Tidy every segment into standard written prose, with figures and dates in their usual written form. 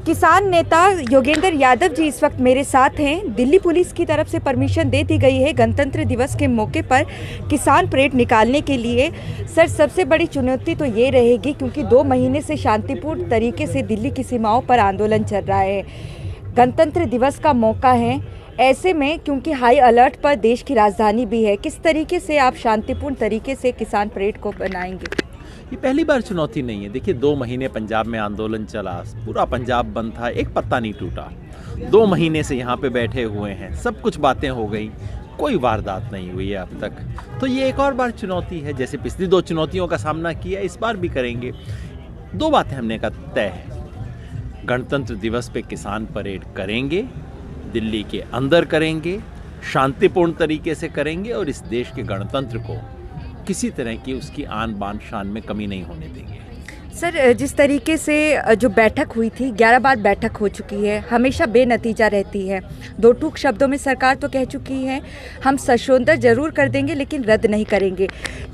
किसान नेता योगेंद्र यादव जी इस वक्त मेरे साथ हैं। दिल्ली पुलिस की तरफ से परमिशन दे दी गई है गणतंत्र दिवस के मौके पर किसान परेड निकालने के लिए। सर, सबसे बड़ी चुनौती तो ये रहेगी क्योंकि 2 महीने से शांतिपूर्ण तरीके से दिल्ली की सीमाओं पर आंदोलन चल रहा है। गणतंत्र दिवस का मौका है, ऐसे में क्योंकि हाई अलर्ट पर देश की राजधानी भी है, किस तरीके से आप शांतिपूर्ण तरीके से किसान परेड को बनाएंगे? ये पहली बार चुनौती नहीं है। देखिए, 2 महीने पंजाब में आंदोलन चला, पूरा पंजाब बंद था, एक पत्ता नहीं टूटा। 2 महीने से यहाँ पे बैठे हुए हैं, सब कुछ बातें हो गई, कोई वारदात नहीं हुई है अब तक। तो ये एक और बार चुनौती है, जैसे पिछली 2 चुनौतियों का सामना किया, इस बार भी करेंगे। 2 बातें हमने कहा तय है। गणतंत्र दिवस पे किसान परेड करेंगे, दिल्ली के अंदर करेंगे, शांतिपूर्ण तरीके से करेंगे और इस देश के गणतंत्र को किसी तरह की उसकी आन बान शान में कमी नहीं होने देंगे। सर, जिस तरीके से जो बैठक हुई थी, 11 बार बैठक हो चुकी है, हमेशा बेनतीजा रहती है। 2 टूक शब्दों में सरकार तो कह चुकी है हम संशोधन जरूर कर देंगे लेकिन रद्द नहीं करेंगे।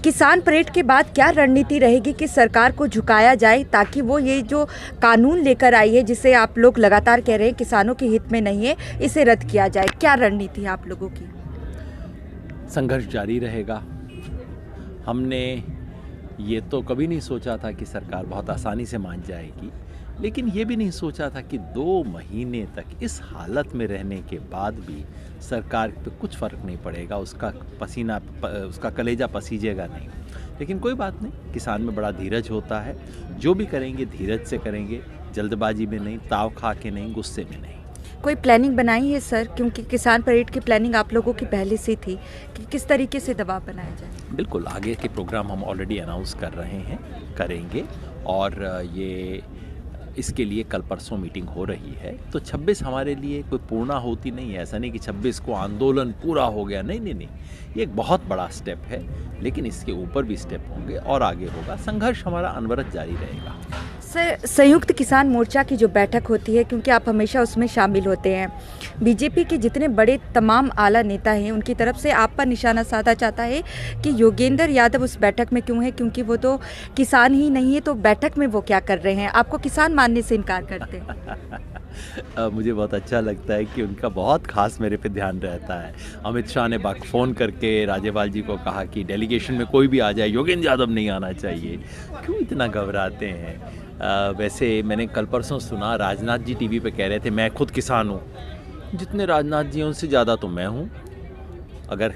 किसान परेड के बाद क्या रणनीति रहेगी कि सरकार को झुकाया जाए ताकि वो ये जो कानून लेकर आई है, जिसे आप लोग लगातार कह रहे हैं किसानों के हित में नहीं है, इसे रद्द किया जाए? क्या रणनीति है आप लोगों की? संघर्ष जारी रहेगा। हमने ये तो कभी नहीं सोचा था कि सरकार बहुत आसानी से मान जाएगी, लेकिन ये भी नहीं सोचा था कि 2 महीने तक इस हालत में रहने के बाद भी सरकार पे कुछ फ़र्क नहीं पड़ेगा, उसका कलेजा पसीजेगा नहीं। लेकिन कोई बात नहीं, किसान में बड़ा धीरज होता है। जो भी करेंगे धीरज से करेंगे, जल्दबाजी में नहीं, ताव खा के नहीं, गुस्से में नहीं। कोई प्लानिंग बनाई है सर? क्योंकि किसान परेड की प्लानिंग आप लोगों की पहले से थी कि किस तरीके से दबाव बनाया जाए? बिल्कुल, आगे के प्रोग्राम हम ऑलरेडी अनाउंस कर रहे हैं, करेंगे। और ये इसके लिए कल परसों मीटिंग हो रही है। तो 26 हमारे लिए कोई पूर्णाहुति नहीं है। ऐसा नहीं कि 26 को आंदोलन पूरा हो गया, नहीं। ये एक बहुत बड़ा स्टेप है, लेकिन इसके ऊपर भी स्टेप होंगे और आगे होगा। संघर्ष हमारा अनवरत जारी रहेगा। सर, संयुक्त किसान मोर्चा की जो बैठक होती है, क्योंकि आप हमेशा उसमें शामिल होते हैं, बीजेपी के जितने बड़े तमाम आला नेता हैं उनकी तरफ से आप पर निशाना साधा जाता है कि योगेंद्र यादव उस बैठक में क्यों है, क्योंकि वो तो किसान ही नहीं है, तो बैठक में वो क्या कर रहे हैं? आपको किसान मानने से इनकार करते हैं। मुझे बहुत अच्छा लगता है कि उनका बहुत खास मेरे पे ध्यान रहता है। अमित शाह ने फ़ोन करके राज्यपाल जी को कहा कि डेलीगेशन में कोई भी आ जाए, योगेंद्र यादव नहीं आना चाहिए। क्यों इतना घबराते हैं? वैसे मैंने कल परसों सुना, राजनाथ जी टीवी पे कह रहे थे मैं खुद किसान हूँ। जितने राजनाथ जी हैं उनसे ज़्यादा तो मैं हूँ। अगर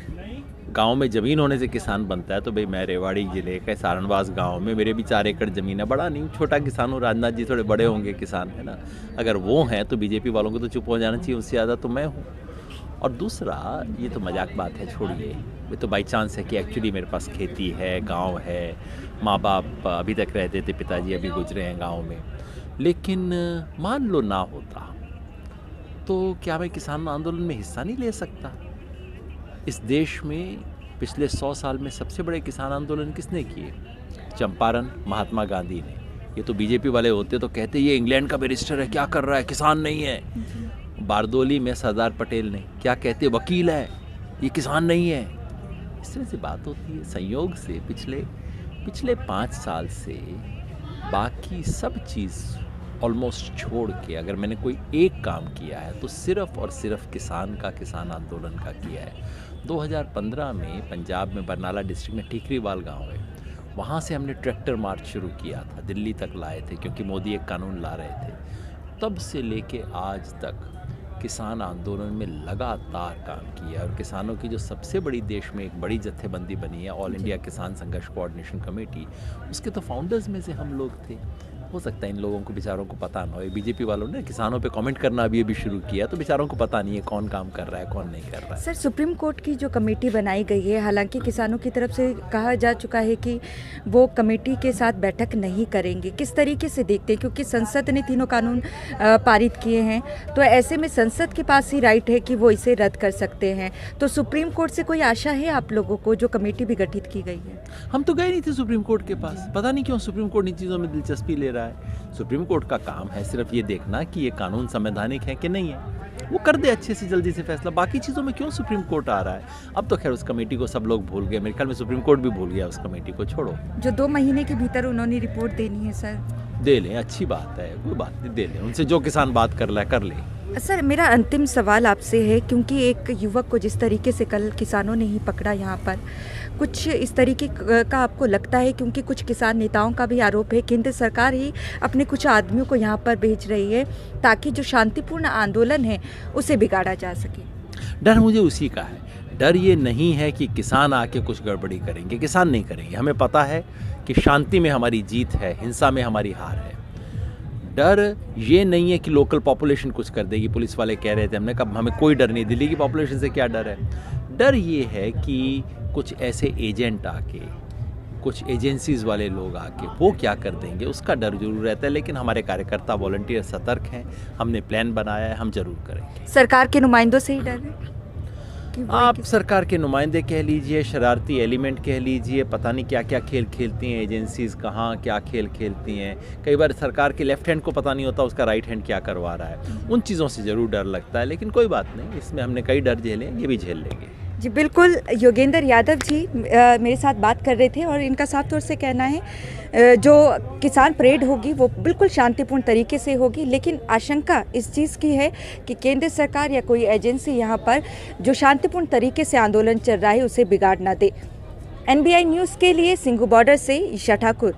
गांव में ज़मीन होने से किसान बनता है तो भाई मैं रेवाड़ी ज़िले के सारणवास गांव में, मेरे भी 4 एकड़ ज़मीन है, बड़ा नहीं, छोटा किसान हूँ। राजनाथ जी थोड़े बड़े होंगे किसान, है ना। अगर वो हैं तो बीजेपी वालों को तो चुप हो जाना चाहिए, उससे ज़्यादा तो मैं हूँ। और दूसरा, ये तो मजाक बात है, छोड़िए। ये तो बाई चांस है कि एक्चुअली मेरे पास खेती है, गांव है, माँ बाप अभी तक रहते थे, पिताजी अभी गुजरे हैं गांव में। लेकिन मान लो ना होता तो क्या मैं किसान आंदोलन में हिस्सा नहीं ले सकता? इस देश में पिछले 100 साल में सबसे बड़े किसान आंदोलन किसने किए? चंपारण, महात्मा गांधी ने। ये तो बीजेपी वाले होते तो कहते ये इंग्लैंड का बैरिस्टर है, क्या कर रहा है, किसान नहीं है। बारदोली में सरदार पटेल ने क्या कहते, वकील है, ये किसान नहीं है। इस तरह से बात होती है। संयोग से पिछले 5 साल से बाकी सब चीज़ ऑलमोस्ट छोड़ के अगर मैंने कोई एक काम किया है तो सिर्फ़ और सिर्फ किसान आंदोलन का किया है। 2015 में पंजाब में बरनाला डिस्ट्रिक्ट में ठीकरीवाल गांव है, वहाँ से हमने ट्रैक्टर मार्च शुरू किया था, दिल्ली तक लाए थे क्योंकि मोदी एक कानून ला रहे थे। तब से लेके आज तक किसान आंदोलन में लगातार काम किया और किसानों की जो सबसे बड़ी देश में एक बड़ी जत्थेबंदी बनी है, ऑल इंडिया किसान संघर्ष कोऑर्डिनेशन कमेटी, उसके तो फाउंडर्स में से हम लोग थे। हो सकता है इन लोगों को बेचारों को पता ना हो, बीजेपी वालों ने किसानों पे कमेंट करना अभी शुरू किया, तो बेचारों को पता नहीं है कौन काम कर रहा है कौन नहीं कर रहा है। सर, सुप्रीम कोर्ट की जो कमेटी बनाई गई है, हालांकि किसानों की तरफ से कहा जा चुका है कि वो कमेटी के साथ बैठक नहीं करेंगे, किस तरीके से देखते हैं? क्योंकि संसद ने तीनों कानून पारित किए हैं, तो ऐसे में संसद के पास ही राइट है कि वो इसे रद्द कर सकते हैं। तो सुप्रीम कोर्ट से कोई आशा है आप लोगों को, जो कमेटी भी गठित की गई है? हम तो गए नहीं थे सुप्रीम कोर्ट के पास, पता नहीं क्यों सुप्रीम कोर्ट इन चीज़ों में दिलचस्पी ले रहा है। सुप्रीम कोर्ट का काम है सिर्फ ये देखना कि ये कानून संवैधानिक है कि नहीं है, वो कर दे अच्छे से जल्दी से फैसला। बाकी चीज़ों में क्यों सुप्रीम कोर्ट आ रहा है? अब तो खैर उस कमेटी को सब लोग भूल गए, मेरे ख्याल में सुप्रीम कोर्ट भी भूल गया उस कमेटी को, छोड़ो। जो 2 महीने के भीतर उन्होंने रिपोर्ट देनी है सर, दे लें, अच्छी बात है, कोई बात नहीं, दे लें, उनसे जो किसान बात कर ले कर ले। सर मेरा अंतिम सवाल आपसे है, क्योंकि एक युवक को जिस तरीके से कल किसानों ने ही पकड़ा यहाँ पर, कुछ इस तरीके का आपको लगता है, क्योंकि कुछ किसान नेताओं का भी आरोप है केंद्र सरकार ही अपने कुछ आदमियों को यहाँ पर भेज रही है ताकि जो शांतिपूर्ण आंदोलन है उसे बिगाड़ा जा सके? डर मुझे उसी का है, डर ये नहीं है कि किसान आके कुछ गड़बड़ी करेंगे, किसान नहीं करेंगे, हमें पता है कि शांति में हमारी जीत है, हिंसा में हमारी हार है। डर ये नहीं है कि लोकल पॉपुलेशन कुछ कर देगी, पुलिस वाले कह रहे थे, हमने कहा हमें कोई डर नहीं, दिल्ली की पॉपुलेशन से क्या डर है। डर ये है कि कुछ ऐसे एजेंट आके, कुछ एजेंसीज़ वाले लोग आके वो क्या कर देंगे, उसका डर जरूर रहता है। लेकिन हमारे कार्यकर्ता वॉलंटियर सतर्क हैं, हमने प्लान बनाया है, हम जरूर करेंगे। सरकार के नुमाइंदों से ही डर है कि वो आप सरकार के नुमाइंदे कह लीजिए, शरारती एलिमेंट कह लीजिए, पता नहीं क्या क्या खेल खेलती हैं एजेंसीज़, कहाँ क्या खेल खेलती हैं। कई बार सरकार के लेफ्ट हैंड को पता नहीं होता उसका राइट हैंड क्या करवा रहा है, उन चीज़ों से ज़रूर डर लगता है। लेकिन कोई बात नहीं, इसमें हमने कई डर झेले, ये भी झेल लेंगे। जी बिल्कुल, योगेंद्र यादव जी मेरे साथ बात कर रहे थे और इनका साफ तौर से कहना है जो किसान परेड होगी वो बिल्कुल शांतिपूर्ण तरीके से होगी, लेकिन आशंका इस चीज़ की है कि केंद्र सरकार या कोई एजेंसी यहाँ पर जो शांतिपूर्ण तरीके से आंदोलन चल रहा है उसे बिगाड़ ना दे। NBI न्यूज़ के लिए सिंघू बॉर्डर से ईशा ठाकुर।